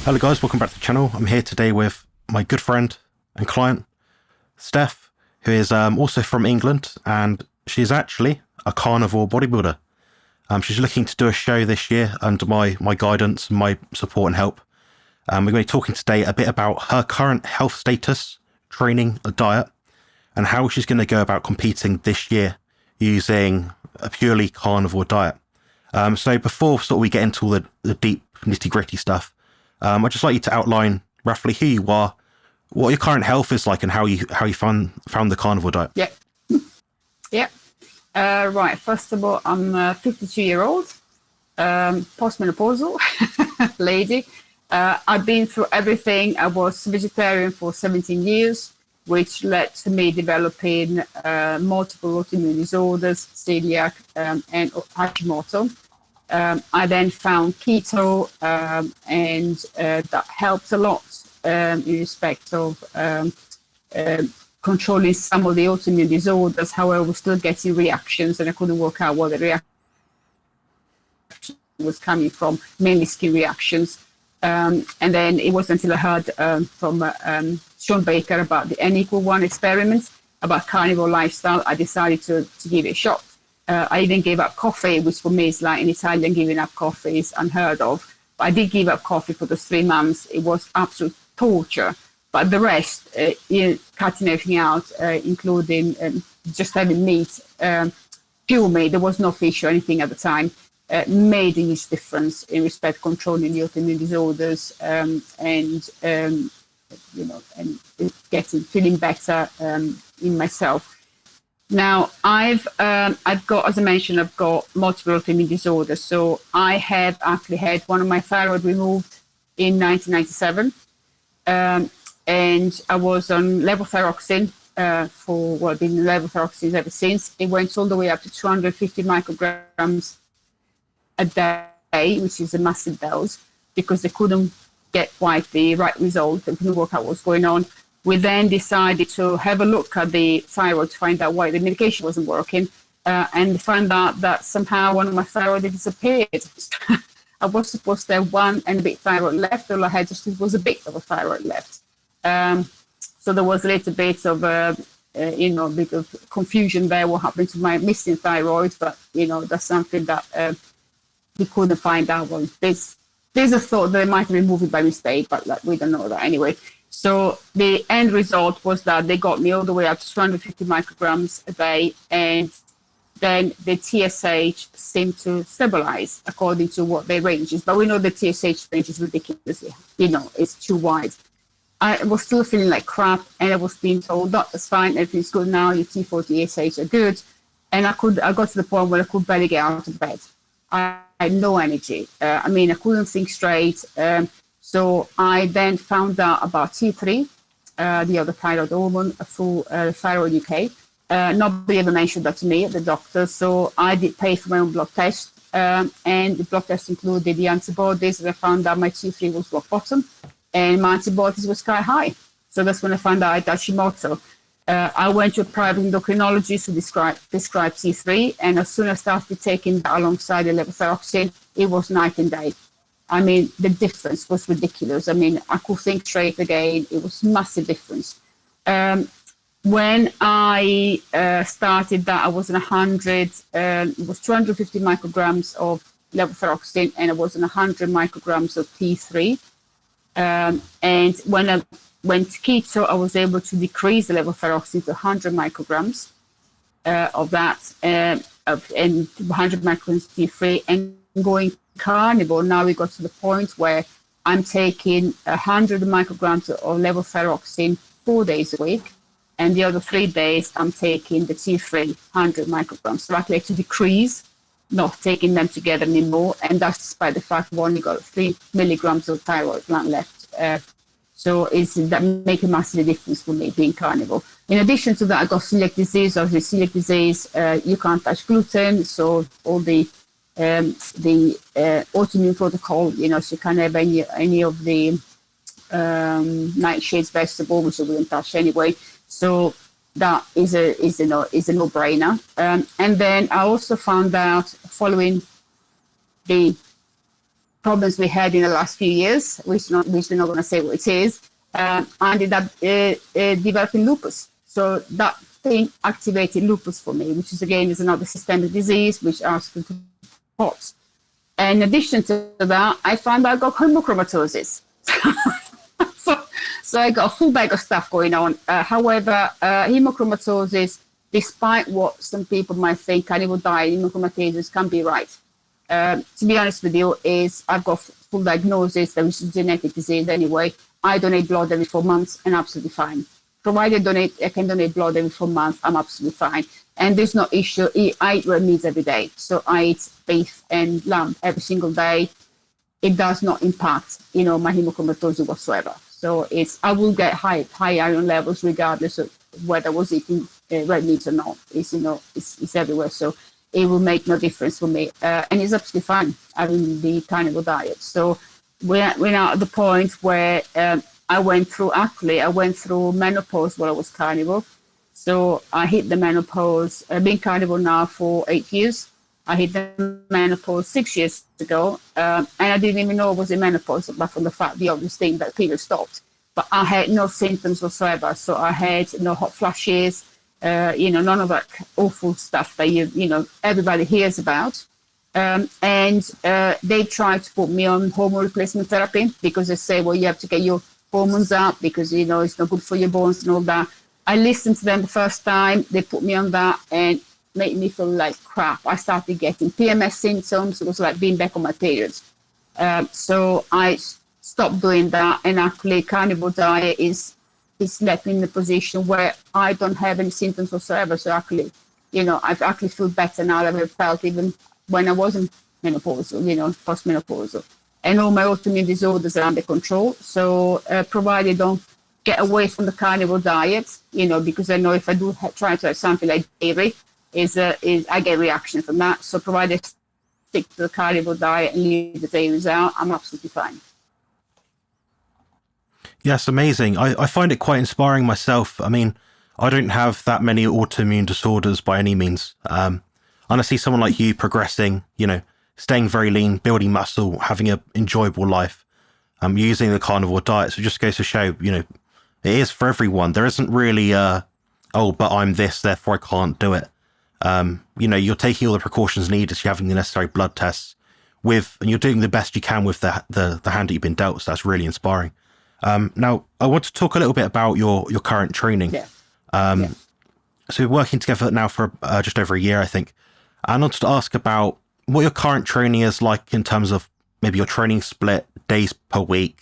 Hello guys, welcome back to the channel. I'm here today with my good friend and client, Stef, who is also from England, and she's actually a carnivore bodybuilder. She's looking to do a show this year under my guidance and my support and help. We're going to be talking today a bit about her current health status, training, diet, and how she's going to go about competing this year using a purely carnivore diet. So before we get into all the deep nitty gritty stuff, I'd just like you to outline roughly who you are, what your current health is like, and how you found the carnivore diet. Yeah. Right. First of all, I'm a 52-year-old, postmenopausal lady. I've been through everything. I was vegetarian for 17 years, which led to me developing multiple autoimmune disorders, celiac, and Hashimoto. I then found keto, and that helped a lot in respect of controlling some of the autoimmune disorders. However, we're still getting reactions, and I couldn't work out what the reaction was coming from, mainly skin reactions. And then it wasn't until I heard from Sean Baker about the N=1 experiment, about carnivore lifestyle, I decided to give it a shot. I even gave up coffee, which for me is like in Italian, giving up coffee is unheard of. But I did give up coffee for those 3 months. It was absolute torture. But the rest, cutting everything out, including just having meat, pure meat, there was no fish or anything at the time, made a huge difference in respect controlling the autoimmune disorders and feeling better in myself. Now, I've got, as I mentioned, I've got multiple autoimmune disorders. So I have actually had one of my thyroid removed in 1997. And I was on levothyroxine I've been on levothyroxine ever since. It went all the way up to 250 micrograms a day, which is a massive dose, because they couldn't get quite the right result. They couldn't work out what was going on. We then decided to have a look at the thyroid to find out why the medication wasn't working, and found out that somehow one of my thyroid had disappeared. I was supposed to have one and a bit thyroid left. All I had was a bit of a thyroid left. So there was a little bit of bit of confusion there. What happened to my missing thyroid? But that's something that we couldn't find out. Well, there's a thought that they might have removed it by mistake, but we don't know that anyway. So the end result was that they got me all the way up to 250 micrograms a day, and then the TSH seemed to stabilize according to what their range is. But we know the TSH range is ridiculous. It's too wide. I was still feeling like crap, and I was being told, "No, that's fine, everything's good now, your T4, TSH are good." And I got to the point where I could barely get out of bed. I had no energy. I couldn't think straight. So I then found out about T3, the other thyroid hormone, through Thyroid UK. Nobody ever mentioned that to me at the doctor. So I did pay for my own blood test, and the blood test included the antibodies. And I found out my T3 was rock bottom, and my antibodies were sky high. So that's when I found out I had Hashimoto. I went to a private endocrinologist who prescribed T3, and as soon as I started taking that alongside the levothyroxine, it was night and day. The difference was ridiculous. I could think straight again. It was massive difference. When I started that, I was on 100, it was 250 micrograms of levothyroxine, and I was on 100 micrograms of T3. And when I went keto, I was able to decrease the levothyroxine to 100 micrograms of that, and 100 micrograms of T3, and going carnivore, now we got to the point where I'm taking 100 micrograms of levothyroxine 4 days a week, and the other 3 days I'm taking the T3 100 micrograms. So actually to decrease, not taking them together anymore, and that's despite the fact I've only got 3 milligrams of thyroid gland left. So that make a massive difference for me being carnivore. In addition to that, I got celiac disease. Obviously, celiac disease, you can't touch gluten, so all the autoimmune protocol, so you can't have any of the nightshades vegetable, which I wouldn't touch anyway. So that is a no-brainer. And then I also found out, following the problems we had in the last few years, which we're not going to say what it is, I ended up developing lupus. So that thing activated lupus for me, which is again is another systemic disease which asks you to pot. In addition to that, I found I got hemochromatosis. So I got a full bag of stuff going on. However, hemochromatosis, despite what some people might think, carnivore diet, hemochromatosis can be right. To be honest with you, I've got full diagnosis, that is a genetic disease anyway. I donate blood every 4 months and absolutely fine. Provided I can donate blood every 4 months, I'm absolutely fine. And there's no issue. I eat red meat every day. So I eat beef and lamb every single day. It does not impact, my hemochromatosis whatsoever. So I will get high iron levels regardless of whether I was eating red meat or not. It's everywhere. So it will make no difference for me. And it's absolutely fine having the carnivore diet. So we're now at the point where I went through menopause while I was carnivore. So I hit the menopause. I've been carnivore now for 8 years. I hit the menopause 6 years ago, and I didn't even know I was in menopause, apart from the obvious thing that period stopped. But I had no symptoms whatsoever. So I had no hot flashes, none of that awful stuff that everybody hears about. And they tried to put me on hormone replacement therapy because they say, well, you have to get your hormones up because it's not good for your bones and all that. I listened to them the first time. They put me on that and made me feel like crap. I started getting PMS symptoms. It was like being back on my periods. So I stopped doing that, and actually carnivore diet is left me in the position where I don't have any symptoms whatsoever. So actually, I've actually feel better now than I felt even when I wasn't menopausal, postmenopausal. And all my autoimmune disorders are under control. So provided I don't get away from the carnivore diet, because I know if I do try to have something like dairy, I get reaction from that. So provided I stick to the carnivore diet and leave the dairies out, I'm absolutely fine. Yes, amazing. I find it quite inspiring myself. I mean, I don't have that many autoimmune disorders by any means. And I see someone like you progressing, staying very lean, building muscle, having an enjoyable life, using the carnivore diet. So it just goes to show, it is for everyone. There isn't really, but I'm this, therefore I can't do it. You're taking all the precautions needed. You're having the necessary blood tests and you're doing the best you can with the hand that you've been dealt. So that's really inspiring. Now, I want to talk a little bit about your current training. Yeah. So we're working together now for just over a year, I think. I wanted to ask about what your current training is like in terms of maybe your training split, days per week,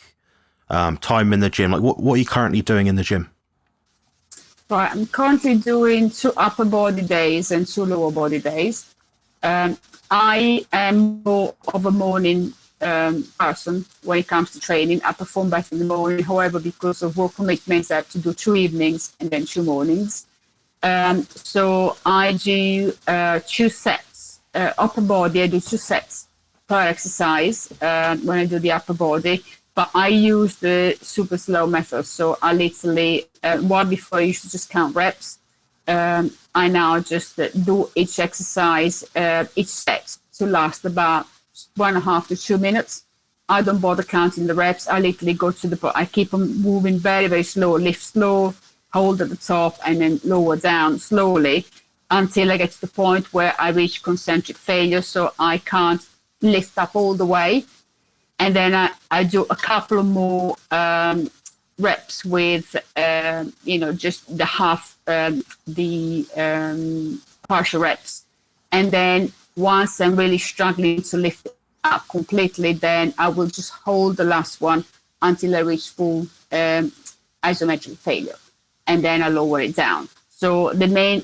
time in the gym. Like what are you currently doing in the gym? Right, I'm currently doing 2 upper body days and 2 lower body days. I am more of a morning person when it comes to training. I perform better in the morning. However, because of work commitments, I have to do 2 evenings and then 2 mornings. So I do 2 sets. Upper body, I do 2 sets per exercise when I do the upper body. But I use the super slow method. So I literally, while before I used to just count reps, I now just do each exercise, each set to last about 1.5 to 2 minutes. I don't bother counting the reps. I literally go to I keep them moving very, very slow, lift slow, hold at the top, and then lower down slowly until I get to the point where I reach concentric failure. So I can't lift up all the way. And then I do a couple of more reps with, just the half, partial reps. And then once I'm really struggling to lift it up completely, then I will just hold the last one until I reach full isometric failure. And then I lower it down. So the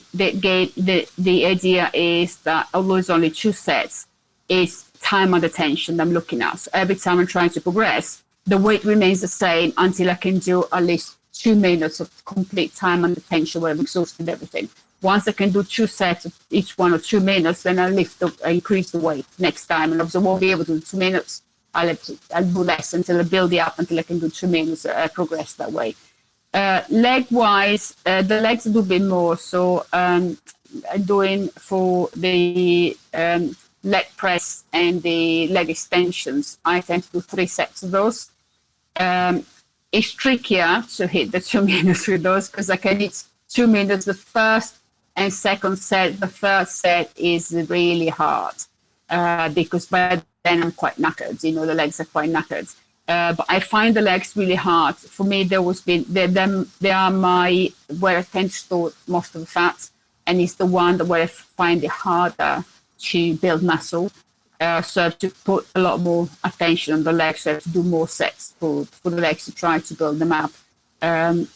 idea is that although it's only 2 sets, it's time under tension I'm looking at. So every time I'm trying to progress, the weight remains the same until I can do at least 2 minutes of complete time under tension where I've exhausted everything. Once I can do 2 sets of each 1 or 2 minutes, then I increase the weight next time. And if I won't be able to do 2 minutes, I'll do less until I build it up until I can do 2 minutes. I progress that way. Leg-wise, the legs do a bit more. So I'm doing for the leg press and the leg extensions, I tend to do 3 sets of those. It's trickier to hit the 2 minutes with those because I can hit 2 minutes the first and second set. The third set is really hard because by then I'm quite knackered. You know, the legs are quite knackered. But I find the legs really hard. For me, they are where I tend to store most of the fat, and it's the one where I find it harder to build muscle. So I have to put a lot more attention on the legs. So I have to do more sets for the legs to try to build them up. I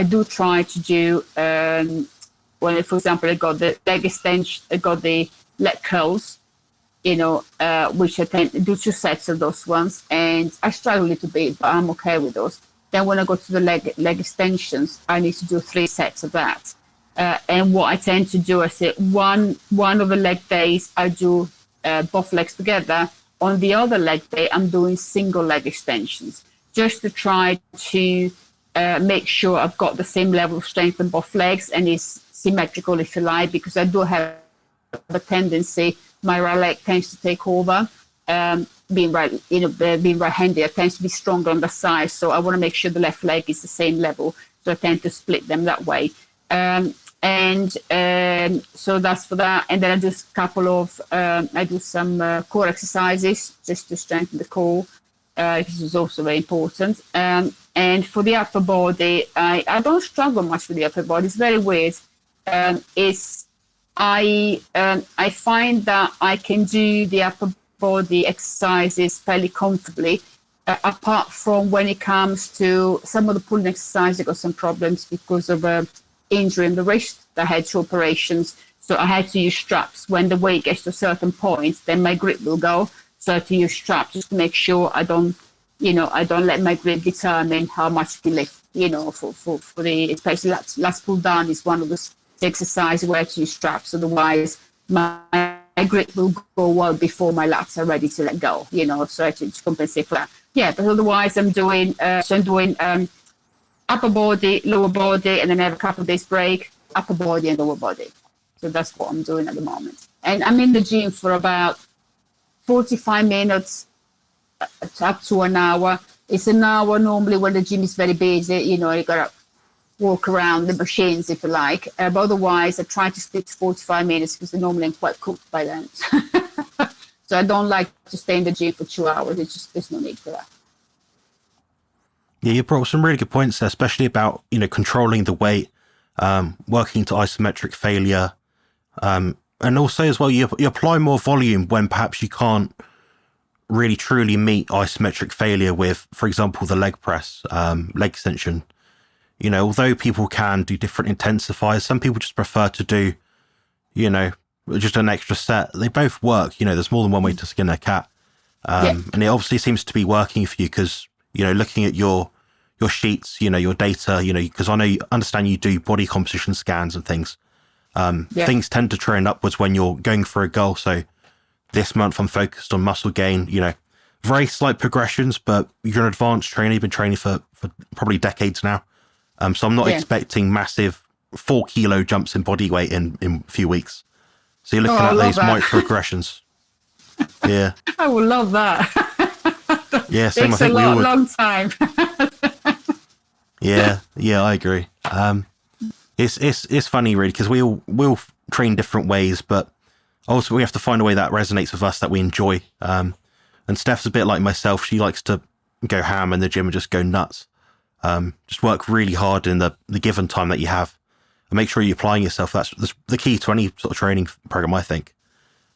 do try to do when, for example, I got the leg extension, I got the leg curls, you know, which I tend to do 2 sets of those ones, and I struggle a little bit, but I'm okay with those. Then when I go to the leg extensions, I need to do 3 sets of that. And what I tend to do, I say one of the leg days I do both legs together. On the other leg day, I'm doing single leg extensions, just to try to make sure I've got the same level of strength in both legs and it's symmetrical, if you like, because I do have a tendency, my right leg tends to take over. Being right-handed, I tend to be stronger on the side, so I want to make sure the left leg is the same level. So I tend to split them that way. So that's for that. And then I do a couple of, I do some core exercises just to strengthen the core. This is also very important. And for the upper body, I don't struggle much with the upper body. It's very weird. I find that I can do the upper body exercises fairly comfortably, apart from when it comes to some of the pulling exercises. I got some problems because of injury in the wrist. I had 2 operations, so I had to use straps. When the weight gets to a certain point, then my grip will go. So I have to use straps just to make sure I don't let my grip determine how much I can lift. You know, for the especially last pull down is one of the exercises where I have to use straps. Otherwise, my grip will go well before my lats are ready to let go. You know, so I have to compensate for that. Yeah, but otherwise I'm doing upper body, lower body, and then I have a couple of days break, upper body and lower body. So that's what I'm doing at the moment. And I'm in the gym for about 45 minutes up to an hour. It's an hour normally when the gym is very busy, you know, you got to walk around the machines, if you like. But otherwise, I try to stick to 45 minutes because normally I'm quite cooked by then. So I don't like to stay in the gym for 2 hours. There's no need for that. Yeah, you brought some really good points there, especially about, you know, controlling the weight, working to isometric failure. And also as well, you apply more volume when perhaps you can't really truly meet isometric failure with, for example, the leg press, leg extension. You know, although people can do different intensifiers, some people just prefer to do, you know, just an extra set. They both work. You know, there's more than one way to skin a cat. And it obviously seems to be working for you because, you know, looking at your sheets, you know, your data, you know, because I understand you do body composition scans and things. Things tend to trend upwards when you're going for a goal. So this month I'm focused on muscle gain, you know, very slight progressions, but you're an advanced trainer. You've been training for probably decades now. So I'm not expecting massive 4 kilo jumps in body weight in a few weeks. So you're looking at those microaggressions. Yeah. I would love that. Yeah, same. Takes a long time. Yeah, I agree. It's funny really because we'll train different ways, but also we have to find a way that resonates with us, that we enjoy. And Stef's a bit like myself. She likes to go ham in the gym and just go nuts. Just work really hard in the given time that you have, and make sure you're applying yourself. That's the key to any sort of training program, I think.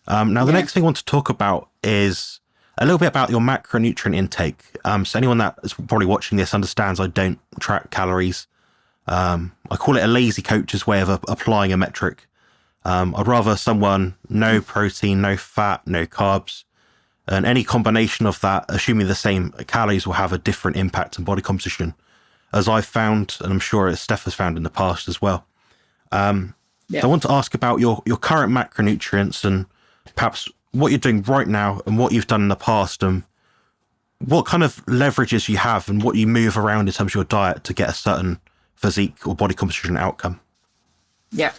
Now, the next thing I want to talk about is a little bit about your macronutrient intake. So anyone that is probably watching this understands I don't track calories. I call it a lazy coach's way of applying a metric. I'd rather someone no protein, no fat, no carbs, and any combination of that, assuming the same calories, will have a different impact on body composition, as I've found, and I'm sure Stef has found in the past as well. So I want to ask about your current macronutrients and perhaps what you're doing right now and what you've done in the past, and what kind of leverages you have and what you move around in terms of your diet to get a certain physique or body composition outcome. Yeah.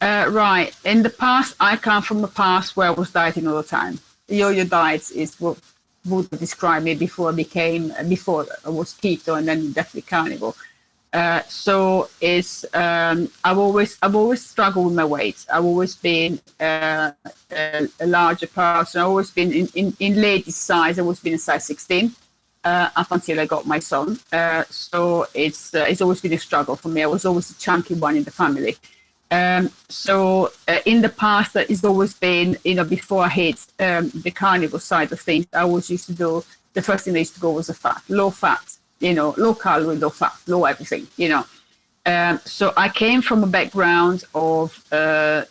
Right. In the past, I come from a past where I was dieting all the time. Yo-yo diets is what would describe me before I was keto and then definitely carnivore. So it's I've always struggled with my weight. I've always been a larger person. I've always been in ladies size. I've always been a size 16 up until I got my son. So it's always been a struggle for me. I was always a chunky one in the family. So in the past, that has always been, before I hit the carnivore side of things, I always used to do, the first thing I used to go was low fat, low calorie, low fat, low everything, So I came from a background of a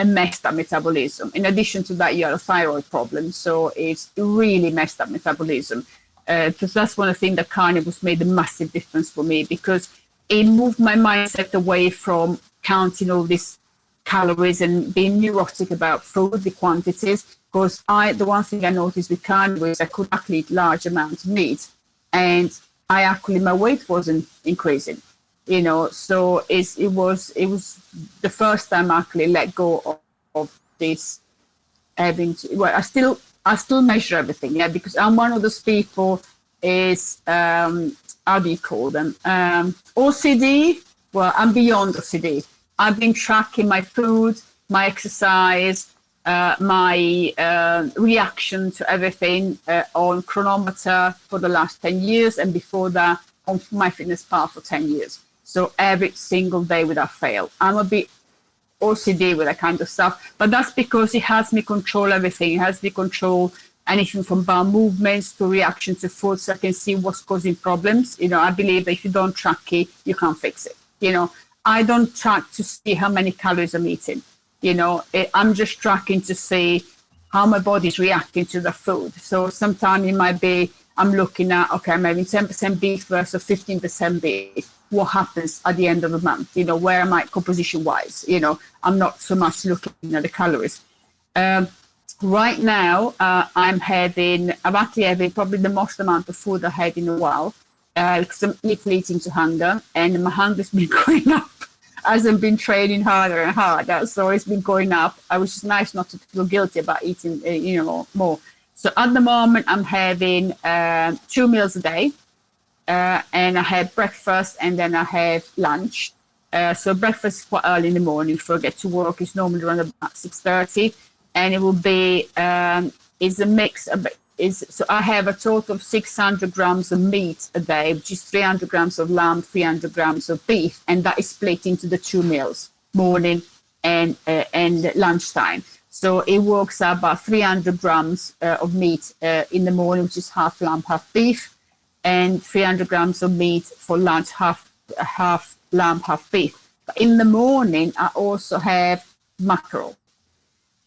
messed up metabolism. In addition to that, you had a thyroid problem. So it's really messed up metabolism. Because that's one of the things that carnivores made a massive difference for me, because it moved my mindset away from counting all these calories and being neurotic about food, the quantities. Because the one thing I noticed with carnivores, I could actually eat large amounts of meat, and my weight wasn't increasing. So it was the first time I actually let go of this having to. Well, I still measure everything, because I'm one of those people is how do you call them? OCD. Well, I'm beyond OCD. I've been tracking my food, my exercise, my reaction to everything on chronometer for the last 10 years, and before that on MyFitnessPal for 10 years. So every single day without fail. I'm a bit OCD with that kind of stuff, but that's because it has me control everything. It has me control anything from bowel movements to reaction to food, so I can see what's causing problems. I believe that if you don't track it, you can't fix it. I don't track to see how many calories I'm eating. I'm just tracking to see how my body's reacting to the food. So sometimes it might be, I'm looking at, okay, I'm having 10% beef versus 15% beef. What happens at the end of the month? Where am I composition wise? I'm not so much looking at the calories. Right now, I'm actually having probably the most amount of food I had in a while, because I'm literally eating to hunger, and my hunger's been going up as I've been training harder and harder. So it's been going up, which is nice not to feel guilty about eating, more. So at the moment, I'm having 2 meals a day, and I have breakfast and then I have lunch. So breakfast is quite early in the morning before I get to work. It's normally around about 6:30, and it will be it's a mix of. So I have a total of 600 grams of meat a day, which is 300 grams of lamb, 300 grams of beef, and that is split into the 2 meals, morning and lunchtime. So it works out about 300 grams of meat in the morning, which is half lamb, half beef, and 300 grams of meat for lunch, half lamb, half beef. But in the morning, I also have mackerel.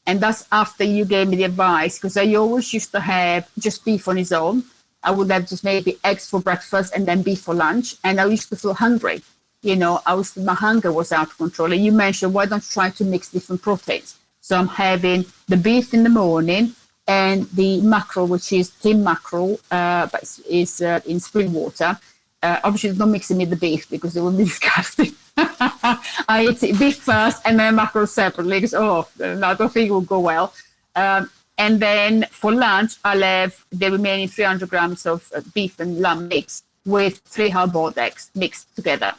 And that's after you gave me the advice, because I always used to have just beef on its own. I would have just maybe eggs for breakfast and then beef for lunch. And I used to feel hungry. My hunger was out of control. And you mentioned, why don't you try to mix different proteins? So I'm having the beef in the morning and the mackerel, which is tin mackerel, but it's in spring water. Obviously, don't mix it with the beef because it would be disgusting. I eat beef first and then mackerel separately because, I don't think it will go well. And then for lunch, I'll have the remaining 300 grams of beef and lamb mix with 3 hard-boiled eggs mixed together.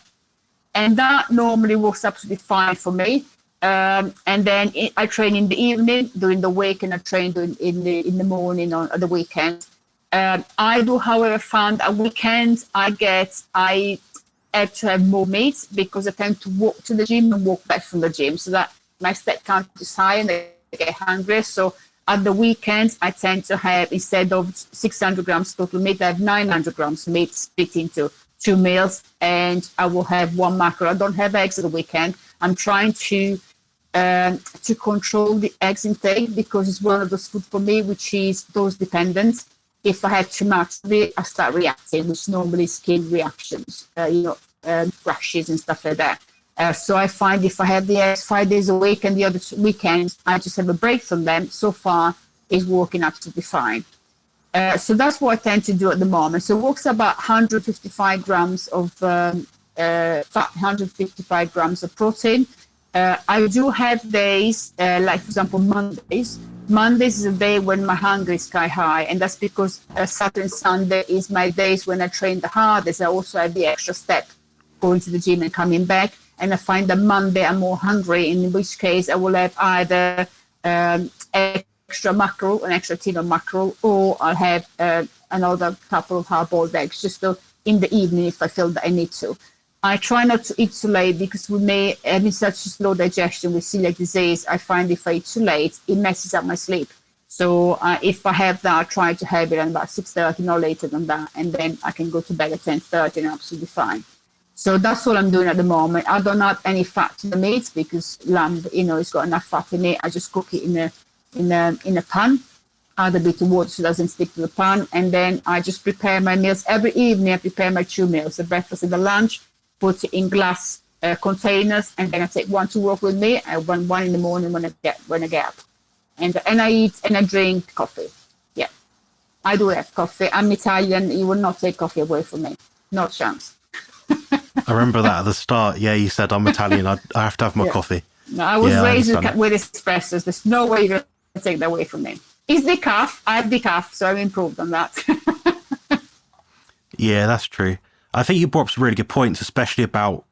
And that normally works absolutely fine for me. And then I train in the evening during the week, and I train in the morning on the weekend. I do, however, find at weekends I have to have more meat because I tend to walk to the gym and walk back from the gym, so that my step count is high and I get hungry. So at the weekends, I tend to have, instead of 600 grams total meat, I have 900 grams meat split into 2 meals, and I will have 1 mackerel. I don't have eggs at the weekend. I'm trying to control the eggs intake because it's one of those food for me which is dose dependent. If I have too much of it, I start reacting, which normally skin reactions, rashes and stuff like that. So I find if I have the eggs 5 days a week and the other weekends, I just have a break from them. So far, it's working absolutely fine. So that's what I tend to do at the moment. So it works about 155 grams of fat, 155 grams of protein. I do have days, like for example, Mondays. Mondays is a day when my hunger is sky high, and that's because Saturday and Sunday is my days when I train the hardest. I also have the extra step going to the gym and coming back. And I find that Monday I'm more hungry, in which case I will have either extra mackerel, an extra tin of mackerel, or I'll have another couple of hard-boiled eggs just in the evening if I feel that I need to. I try not to eat too late because with me having such a slow digestion with celiac disease, I find if I eat too late, it messes up my sleep. So if I have that, I try to have it at about 6:30, no later than that, and then I can go to bed at 10:30 and absolutely fine. So that's what I'm doing at the moment. I don't add any fat to the meat because lamb, it's got enough fat in it. I just cook it in a pan, add a bit of water so it doesn't stick to the pan, and then I just prepare my meals. Every evening I prepare my 2 meals, the breakfast and the lunch, put it in glass containers, and then I take one to work with me, and one in the morning when I get up. And I eat and I drink coffee. Yeah, I do have coffee. I'm Italian. You will not take coffee away from me. No chance. I remember that at the start. Yeah, you said I'm Italian. I have to have my coffee. No, I was raised with espressos. There's no way you're going to take that away from me. It's decaf. I have decaf, so I've improved on that. Yeah, that's true. I think you brought up some really good points, especially about,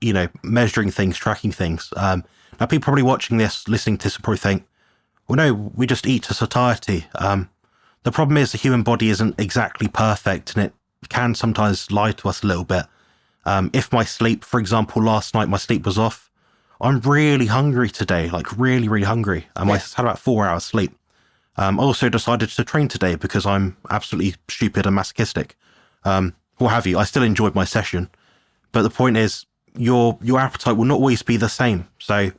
measuring things, tracking things. Now, people probably watching this, listening to this, will probably think, well, no, we just eat to satiety. The problem is the human body isn't exactly perfect, and it can sometimes lie to us a little bit. If my sleep, for example, last night, my sleep was off, I'm really hungry today, like really, really hungry. I had about 4 hours sleep. I also decided to train today because I'm absolutely stupid and masochistic. What have you. I still enjoyed my session. But the point is, your appetite will not always be the same. So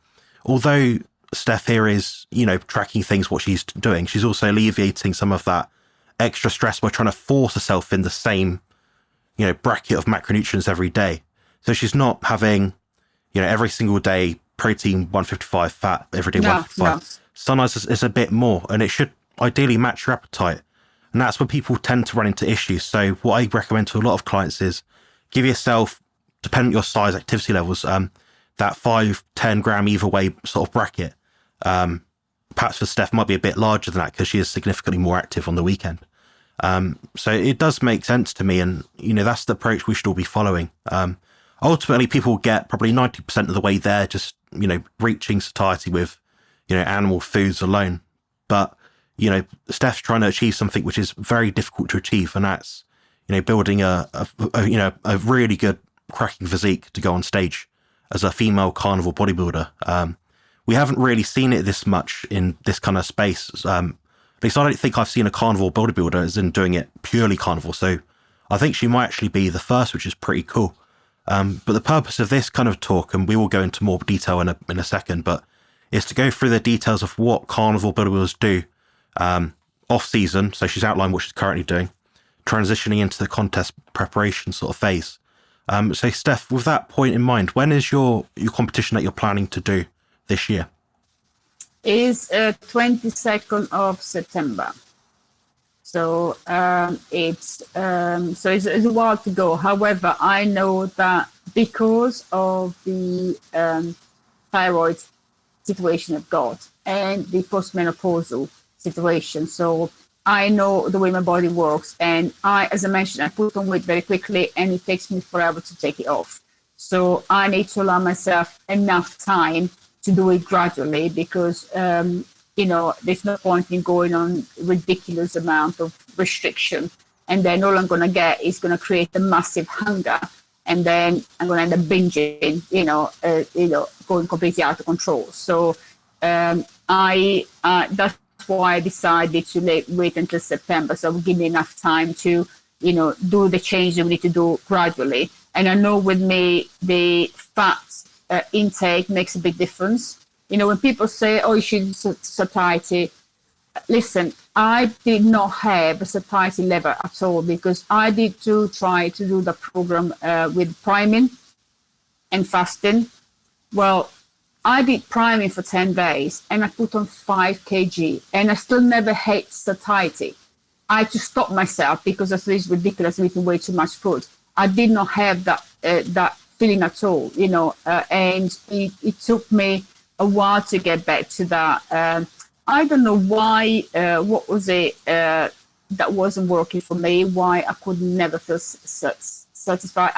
although Stef here is, tracking things, what she's doing, she's also alleviating some of that extra stress by trying to force herself in the same bracket of macronutrients every day. So she's not having, every single day protein 155, fat every day 155. No. Sometimes it's a bit more, and it should ideally match your appetite. And that's where people tend to run into issues. So what I recommend to a lot of clients is give yourself, depending on your size, activity levels, that 5-10 gram either way sort of bracket. Perhaps for Steph might be a bit larger than that because she is significantly more active on the weekend. So it does make sense to me, and that's the approach we should all be following. Ultimately, people get probably 90% of the way there, just reaching satiety with animal foods alone. But Steph's trying to achieve something which is very difficult to achieve, and that's building a really good cracking physique to go on stage as a female carnivore bodybuilder. We haven't really seen it this much in this kind of space. At least I don't think I've seen a carnivore bodybuilder as in doing it purely carnivore. So I think she might actually be the first, which is pretty cool. But the purpose of this kind of talk, and we will go into more detail in a second, but is to go through the details of what carnivore bodybuilders do off season. So she's outlined what she's currently doing, transitioning into the contest preparation sort of phase. So Steph, with that point in mind, when is your competition that you're planning to do this year? Is 22nd of September. So it's a while to go. However, I know that because of the thyroid situation I've got and the postmenopausal situation, so I know the way my body works, and as I mentioned, I put on weight very quickly, and it takes me forever to take it off. So I need to allow myself enough time to do it gradually, because there's no point in going on ridiculous amount of restriction, and then all I'm going to get is going to create a massive hunger, and then I'm going to end up binging, going completely out of control. So that's why I decided to wait until September, so it will give me enough time to do the change that we need to do gradually. And I know with me the fat intake makes a big difference. When people say, oh, you should satiety, listen, I did not have a satiety level at all, because I did try to do the program with priming and fasting. Well, I did priming for 10 days and I put on 5 kg, and I still never hit satiety. I had to stop myself because I thought it's ridiculous, I'm eating way too much food. I did not have that feeling at all, and it took me a while to get back to that. I don't know why, what was it that wasn't working for me, why I could never feel satisfied.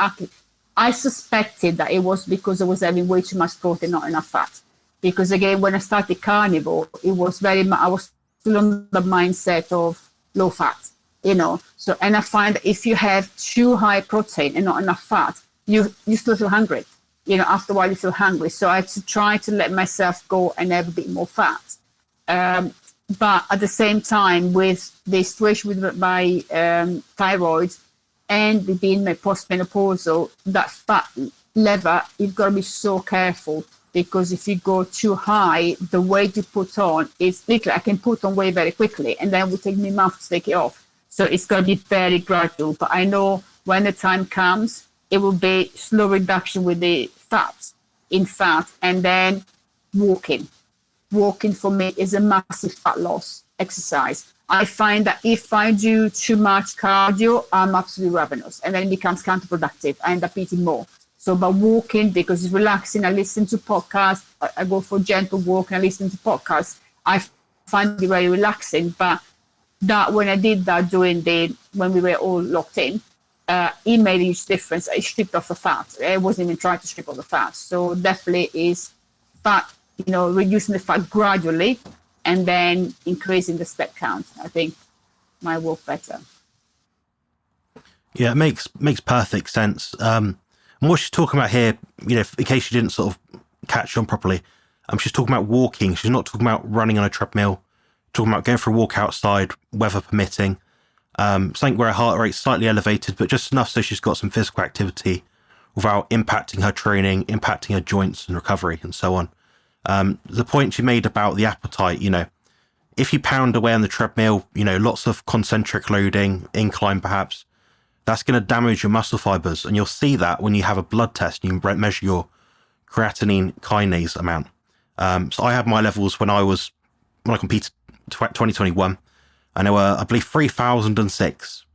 I suspected that it was because I was having way too much protein, not enough fat. Because again, when I started carnivore, it was I was still on the mindset of low fat, you know. So, and I find that if you have too high protein and not enough fat, you still feel hungry. You know, after a while you feel hungry. So I had to try to let myself go and have a bit more fat. But at the same time, with the situation with my thyroid and with being postmenopausal, that fat level, you've got to be so careful, because if you go too high, the weight you put on is literally, I can put on weight very quickly, and then it will take me a month to take it off. So it's got to be very gradual. But I know when the time comes, it will be slow reduction with the fat, and then walking. Walking for me is a massive fat loss exercise. I find that if I do too much cardio, I'm absolutely ravenous, and then it becomes counterproductive. I end up eating more. So by walking, because it's relaxing, I listen to podcasts, I go for a gentle walk and I listen to podcasts. I find it very relaxing. But that when I did that when we were all locked in, it made a huge difference. I stripped off the fat. I wasn't even trying to strip off the fat. So definitely is fat, you know, reducing the fat gradually and then increasing the step count, I think might work better. Yeah, it makes perfect sense. And what she's talking about here, you know, in case you didn't sort of catch on properly, she's talking about walking. She's not talking about running on a treadmill, talking about going for a walk outside, weather permitting, something where her heart rate's slightly elevated, but just enough so she's got some physical activity without impacting her training, impacting her joints and recovery and so on. The point she made about the appetite, you know, if you pound away on the treadmill, you know, lots of concentric loading, incline perhaps, that's going to damage your muscle fibers. And you'll see that when you have a blood test and you measure your creatinine kinase amount. So I had my levels when I competed 2021, and they were, I believe, 3006.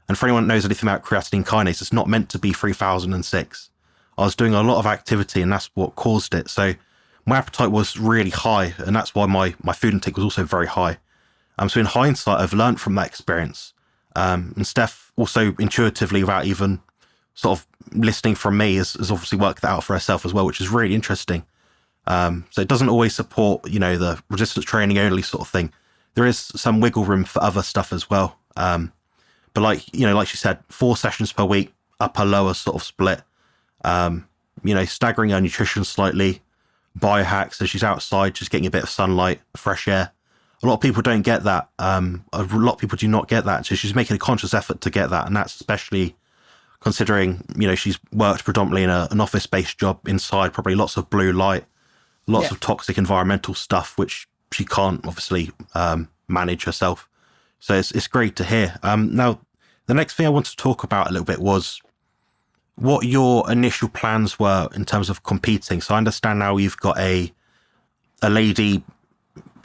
And for anyone that knows anything about creatinine kinase, it's not meant to be 3006. I was doing a lot of activity and that's what caused it. So my appetite was really high, and that's why my food intake was also very high. So in hindsight, I've learned from that experience. And Stef also intuitively, without even sort of listening from me, has obviously worked that out for herself as well, which is really interesting. So it doesn't always support, you know, the resistance training only sort of thing. There is some wiggle room for other stuff as well. But like she said, 4 sessions per week, upper lower sort of split, you know, staggering her nutrition slightly, biohacks, so she's outside, just getting a bit of sunlight, fresh air. A lot of people don't get that. A lot of people do not get that. So she's making a conscious effort to get that. And that's especially considering, you know, she's worked predominantly in an office-based job inside, probably lots of blue light, lots of toxic environmental stuff, which she can't obviously manage herself. So it's great to hear. Now, the next thing I wanted to talk about a little bit was what your initial plans were in terms of competing. So I understand now you've got a lady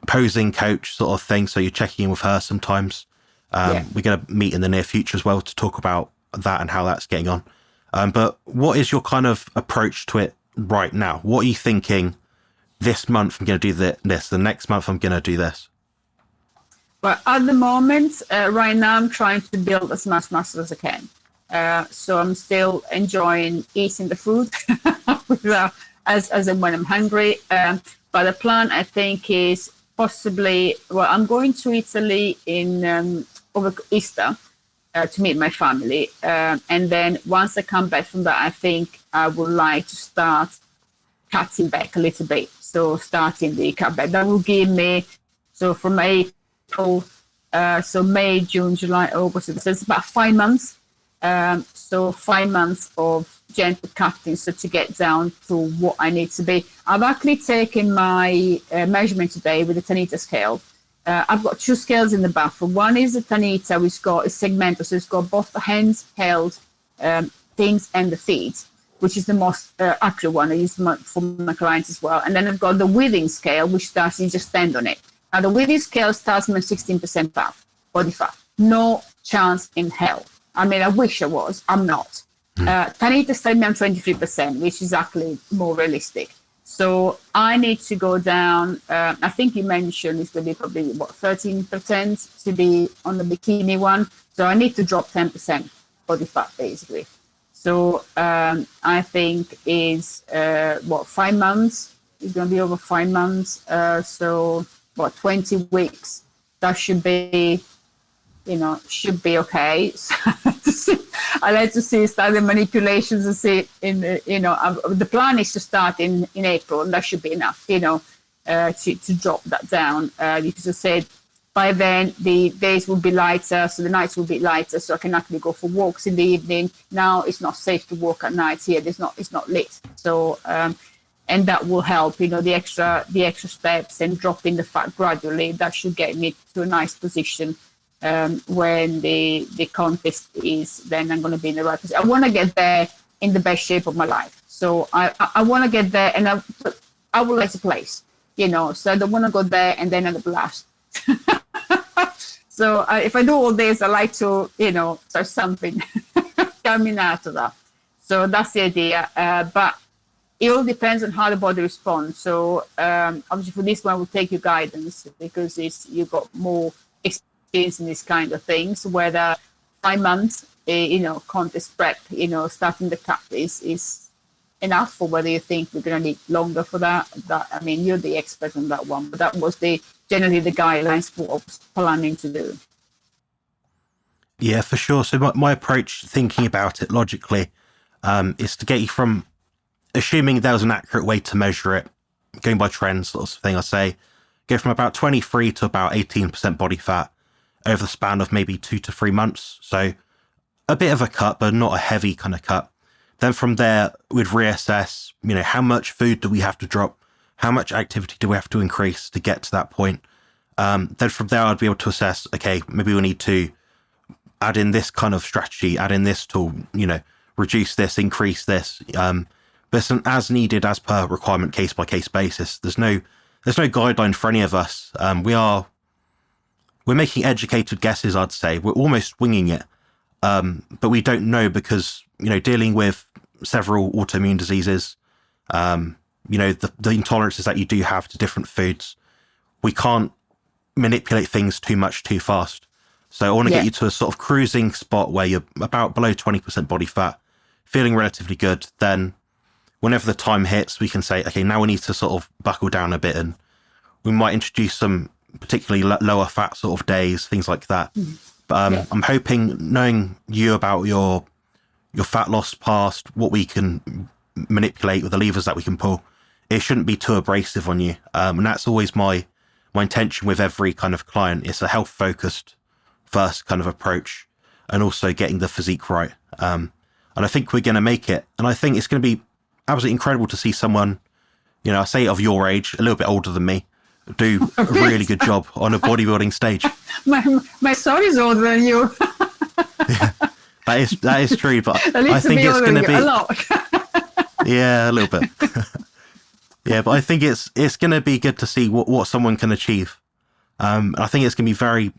posing coach sort of thing, so you're checking in with her sometimes. We're going to meet in the near future as well to talk about that and how that's getting on. But what is your kind of approach to it right now? What are you thinking? This month I'm going to do this, the next month I'm going to do this? Well, at the moment, right now I'm trying to build as much muscle as I can. So I'm still enjoying eating the food as and when I'm hungry. But the plan, I think, is possibly, well, I'm going to Italy in over Easter to meet my family. And then once I come back from that, I think I would like to start cutting back a little bit. So starting the cutback, that will give me, so from April, so May, June, July, August, so it's about 5 months. So 5 months of gentle cutting, so to get down to what I need to be. I've actually taken my measurement today with the Tanita scale. I've got 2 scales in the bathroom. One is the Tanita, which got a segmental, so it's got both the hands held things and the feet, which is the most accurate one I use for my clients as well. And then I've got the Withing scale, which starts, you just stand on it. Now the Withing scale starts me at 16% fat, body fat. No chance in hell. I mean, I wish I was. I'm not. Tanita started me on 23%, which is actually more realistic. So I need to go down. I think you mentioned it's going to be probably 13% to be on the bikini one. So I need to drop 10% body fat basically. So I think is 5 months. It's going to be over 5 months. So 20 weeks. That should be, should be okay. So I like to see start the manipulations and see the plan is to start in April, and that should be enough, to drop that down. Because I said by then the days will be lighter, so the nights will be lighter, so I can actually go for walks in the evening. Now it's not safe to walk at night here. It's not lit. So and that will help, the extra steps and dropping the fat gradually. That should get me to a nice position. When the contest is, then I'm going to be in the right position. I want to get there in the best shape of my life. So I want to get there, and I would like to place, so I don't want to go there and then at the last. So if I do all this, I like to, start something coming out of that. So that's the idea. But it all depends on how the body responds. So obviously for this one, we'll take your guidance because you've got more experience in this kind of things, whether 5 months, contest prep, starting the cut is enough, or whether you think we're going to need longer for that. I mean, you're the expert on that one, but that was generally the guidelines for what I was planning to do. Yeah, for sure. So my approach, thinking about it logically, is to get you from assuming there was an accurate way to measure it, going by trends sort of thing. I say go from about 23 to about 18% body fat over the span of maybe 2 to 3 months. So a bit of a cut, but not a heavy kind of cut. Then from there, we'd reassess, how much food do we have to drop? How much activity do we have to increase to get to that point? Then from there, I'd be able to assess, okay, maybe we need to add in this kind of strategy, add in this tool, reduce this, increase this. But it's an as needed, as per requirement, case by case basis. There's no guideline for any of us. We're making educated guesses, I'd say. We're almost winging it. But we don't know because, dealing with several autoimmune diseases, the intolerances that you do have to different foods, we can't manipulate things too much too fast. So I want to get you to a sort of cruising spot where you're about below 20% body fat, feeling relatively good. Then whenever the time hits, we can say, okay, now we need to sort of buckle down a bit, and we might introduce some particularly lower fat sort of days, things like that. But I'm hoping, knowing you about your fat loss past, what we can manipulate with the levers that we can pull, it shouldn't be too abrasive on you. And that's always my intention with every kind of client. It's a health focused first kind of approach, and also getting the physique right. And I think we're going to make it. And I think it's going to be absolutely incredible to see someone, I say of your age, a little bit older than me, do a really good job on a bodybuilding stage. My son is older than you. Yeah, that is true, but I think it's going to be a lot. Yeah, a little bit. Yeah, but I think it's going to be good to see what someone can achieve. I think it's going to be very,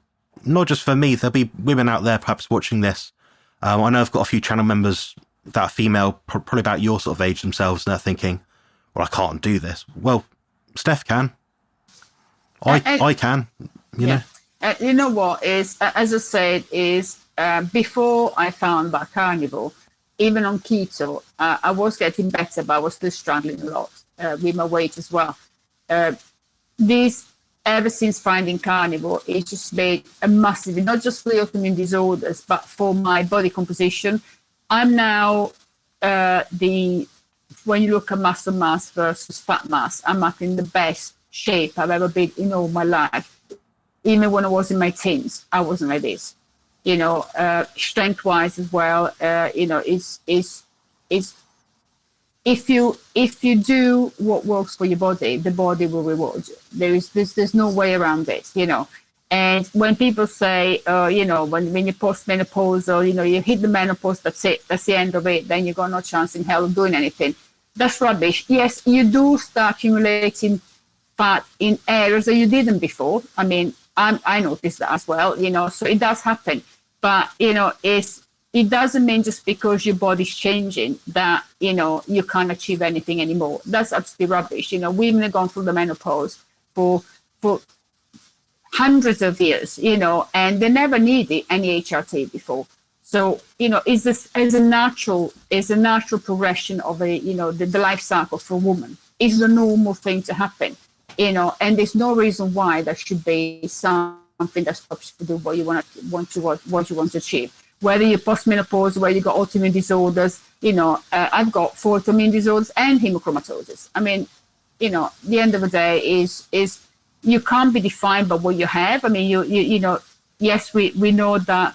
not just for me, there'll be women out there perhaps watching this. I know I've got a few channel members that are female, probably about your sort of age themselves, and they're thinking, well, I can't do this. Well, Stef can. I can, know. You know what is, as I said, is before I found about carnivore, even on keto, I was getting better, but I was still struggling a lot with my weight as well. Ever since finding carnivore, it's just made a massive, not just for the autoimmune disorders, but for my body composition. I'm now when you look at muscle mass versus fat mass, I'm up in the best shape I've ever been in all my life. Even when I was in my teens, I wasn't like this. Strength wise as well. If you do what works for your body, the body will reward you. There's no way around it. And when people say, when you're post-menopausal, you hit the menopause, that's it, that's the end of it, then you got no chance in hell of doing anything. That's rubbish. Yes, you do start accumulating fat in areas that you didn't before. I mean, I noticed that as well, so it does happen. But, it doesn't mean just because your body's changing that, you can't achieve anything anymore. That's absolutely rubbish. Women have gone through the menopause for hundreds of years, and they never needed any HRT before. So, it's this as a natural progression of the life cycle for a woman. It's the normal thing to happen, and there's no reason why there should be something that stops you to do what you want to achieve. Whether you're postmenopause, whether you got autoimmune disorders, I've got 4 autoimmune disorders and hemochromatosis. I mean, the end of the day is you can't be defined by what you have. I mean, yes, we know that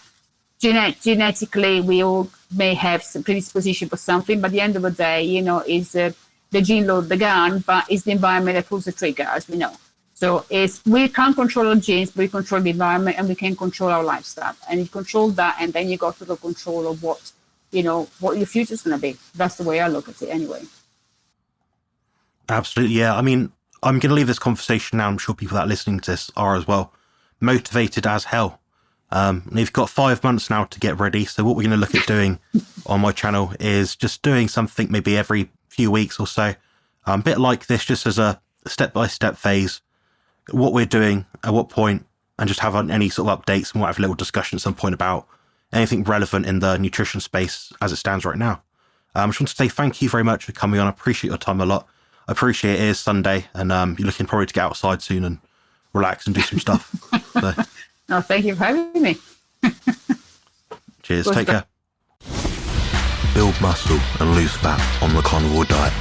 genetically we all may have some predisposition for something, but at the end of the day, is the gene load the gun, but it's the environment that pulls the trigger, as we know. So we can't control our genes, but we control the environment, and we can control our lifestyle. And you control that, and then you got to the control of what your future is going to be. That's the way I look at it, anyway. Absolutely, yeah. I mean, I'm going to leave this conversation now. I'm sure people that are listening to this are as well, motivated as hell. And you've got 5 months now to get ready. So what we're going to look at doing on my channel is just doing something maybe every few weeks or so, a bit like this, just as a step-by-step phase, what we're doing at what point, and just have any sort of updates, and we'll have a little discussion at some point about anything relevant in the nutrition space as it stands right now. I just want to say thank you very much for coming on. I appreciate your time a lot. I appreciate it is Sunday, and you're looking probably to get outside soon and relax and do some stuff. So. No, thank you for having me. Cheers. Take care. Build muscle and lose fat on the carnivore diet.